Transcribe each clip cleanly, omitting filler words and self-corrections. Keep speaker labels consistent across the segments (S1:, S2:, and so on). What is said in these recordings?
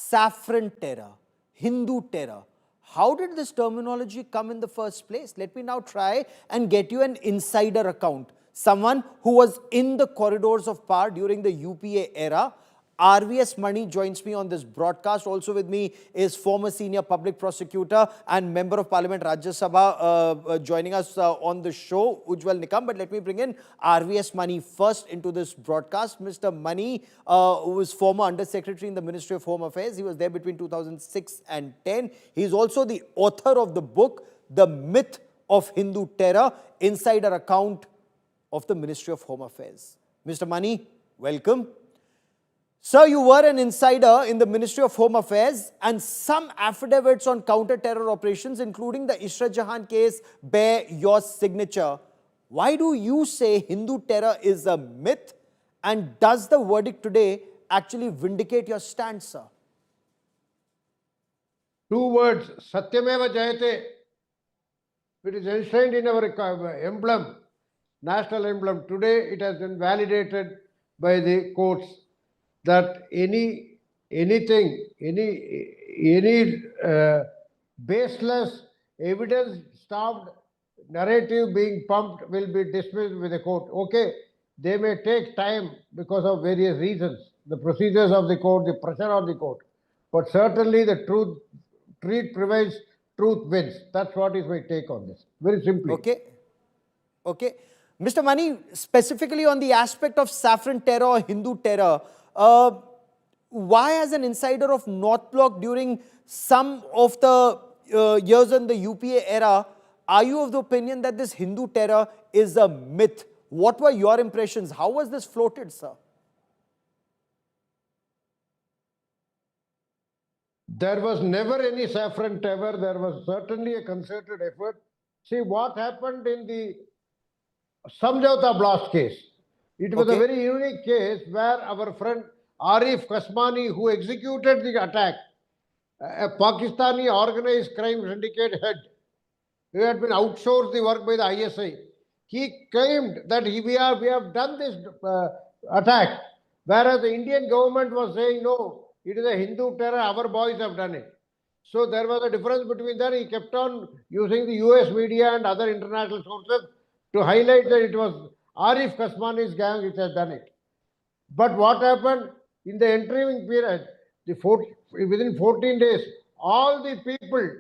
S1: Saffron Terror, Hindu Terror. How did this terminology come in the first place? Let me now try and get you an insider account. Someone who was in the corridors of power during the UPA era. RVS Mani joins me on this broadcast. Also with me is former senior public prosecutor and member of parliament Rajya Sabha joining us on the show, Ujjwal Nikam. But let me bring in RVS Mani first into this broadcast. Mr. Mani, who was former Undersecretary in the Ministry of Home Affairs. He was there between 2006 and 10. He is also the author of the book, The Myth of Hindu Terror, Insider Account of the Ministry of Home Affairs. Mr. Mani, welcome. Sir, you were an insider in the Ministry of Home Affairs, and some affidavits on counter-terror operations, including the Ishrat Jahan case, bear your signature. Why do you say Hindu terror is a myth, and does the verdict today actually vindicate your stand, sir?
S2: Two words, Satyameva Jayate. It is enshrined in our emblem, national emblem. Today it has been validated by the courts that any baseless, evidence-starved narrative being pumped will be dismissed with the court. Okay, they may take time because of various reasons, the procedures of the court, the pressure on the court, but certainly the truth prevails, truth wins. That's what is my take on this, very simply.
S1: Okay. Mr. Mani, specifically on the aspect of Saffron Terror or Hindu terror, why, as an insider of North Block during some of the years in the UPA era, are you of the opinion that this Hindu terror is a myth? What were your impressions? How was this floated, sir?
S2: There was never any Saffron Terror. There was certainly a concerted effort. See what happened in the Samjhauta blast case. It was a very unique case where our friend RVS Mani, who executed the attack, a Pakistani organized crime syndicate head, who had been outsourced the work by the ISI, he claimed that we have done this attack, whereas the Indian government was saying, no, it is a Hindu terror, our boys have done it. So there was a difference between that. He kept on using the US media and other international sources to highlight that it was RVS Mani's gang which has done it. But what happened in the interim period, within 14 days, all the people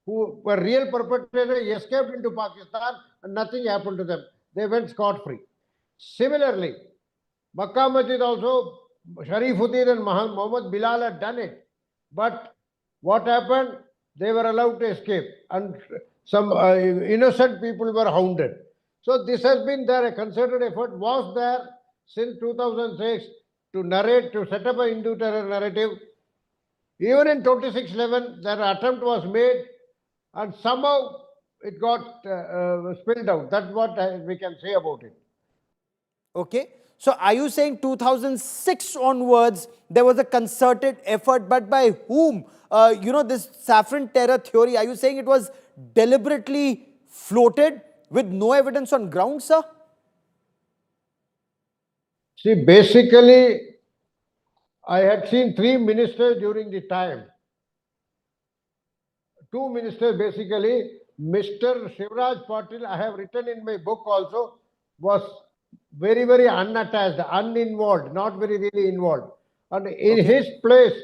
S2: who were real perpetrators escaped into Pakistan and nothing happened to them. They went scot-free. Similarly, Makkah Masjid also, Sharifuddin and Muhammad Bilal had done it. But what happened? They were allowed to escape and some innocent people were hounded. So this has been there, a concerted effort was there since 2006 to set up a Hindu terror narrative. Even in 2611, that attempt was made and somehow it got spilled out. That's what we can say about it.
S1: Okay. So are you saying 2006 onwards, there was a concerted effort, but by whom? This Saffron Terror theory, are you saying it was deliberately floated with no evidence on ground, sir?
S2: See, basically, I had seen three ministers during the time. Two ministers, basically, Mr. Shivraj Patil, I have written in my book also, was very, very unattached, uninvolved, not very really involved. And in his place,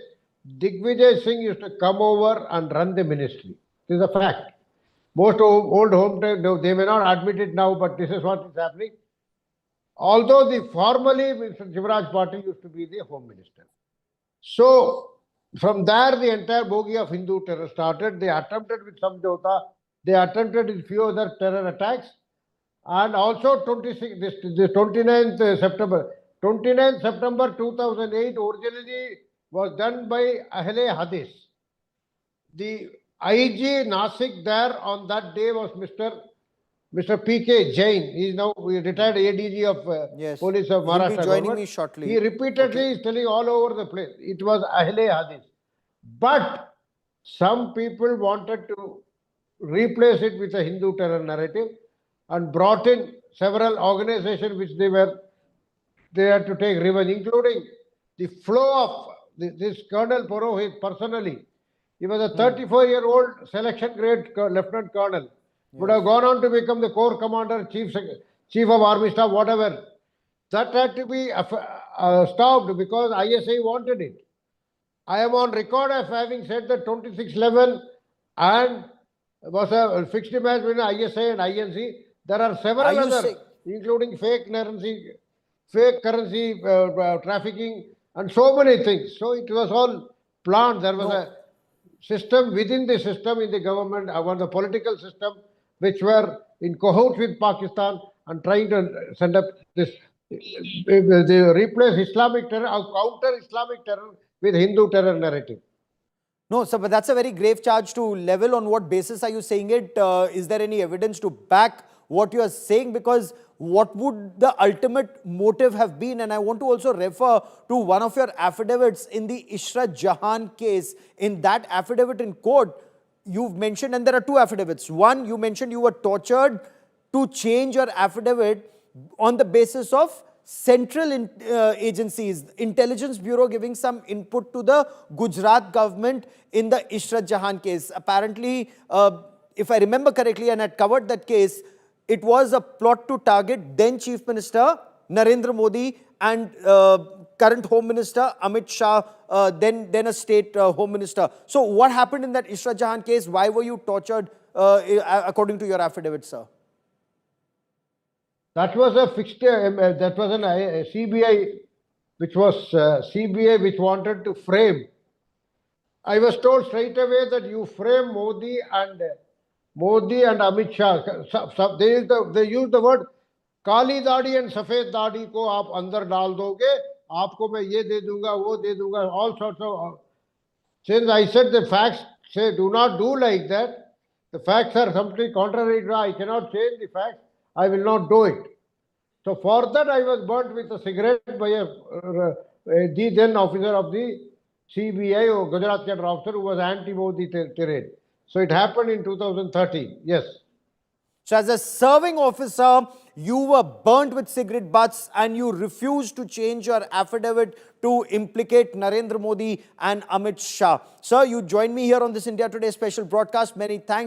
S2: Digvijay Singh used to come over and run the ministry. This is a fact. Most old home, they may not admit it now, but this is what is happening. Although formally Mr. Shivraj Patil used to be the Home Minister. So from there the entire bogey of Hindu terror started. They attempted with Samjhauta, they attempted with few other terror attacks, and also 29th September 2008 originally was done by Ahle Hadith. The IG Nasik there on that day was Mr. P.K. Jain. He is now retired ADG of Police of Maharashtra.
S1: He'll be joining me shortly.
S2: He repeatedly is telling all over the place. It was Ahle Hadith. But some people wanted to replace it with a Hindu terror narrative and brought in several organizations which they had to take revenge, including the flow of this Colonel Purohit personally. He was a 34-year-old selection grade lieutenant colonel. Would have gone on to become the corps commander, chief of army staff, whatever. That had to be stopped because ISI wanted it. I am on record as having said that 2611 and was a fixed match between ISI and INC. There are several others, including fake currency trafficking and so many things. So it was all planned. There was a system within the system in the government, the political system, which were in cahoots with Pakistan and trying to send up this, they replace Islamic terror, counter Islamic terror with Hindu terror narrative.
S1: No, sir, but that's a very grave charge to level. On what basis are you saying it? Is there any evidence to back what you are saying? Because what would the ultimate motive have been? And I want to also refer to one of your affidavits in the Ishrat Jahan case. In that affidavit in court, you've mentioned, and there are two affidavits. One, you mentioned you were tortured to change your affidavit on the basis of central agencies, Intelligence Bureau giving some input to the Gujarat government in the Ishrat Jahan case. Apparently, if I remember correctly, and I had covered that case, it was a plot to target then Chief Minister Narendra Modi and current Home Minister Amit Shah, then a state Home Minister. So what happened in that Ishrat Jahan case? Why were you tortured according to your affidavit, sir?
S2: That was a fixed, that was an CBI, which was CBI which wanted to frame. I was told straight away that you frame Modi and Amit Shah. They use the word काली दाढ़ी and सफेद दाढ़ी को आप अंदर डाल दोगे, आपको मैं ये दे दूंगा, वो दे दूंगा, all sorts of. Since I said the facts say do not do like that, the facts are something contrary to, I cannot change the facts, I will not do it. So for that I was burnt with a cigarette by the then officer of the CBI or Gujarat cadre officer who was anti-Modi terrain. So it happened in 2013, yes.
S1: So as a serving officer, you were burnt with cigarette butts and you refused to change your affidavit to implicate Narendra Modi and Amit Shah. Sir, you joined me here on this India Today special broadcast. Many thanks.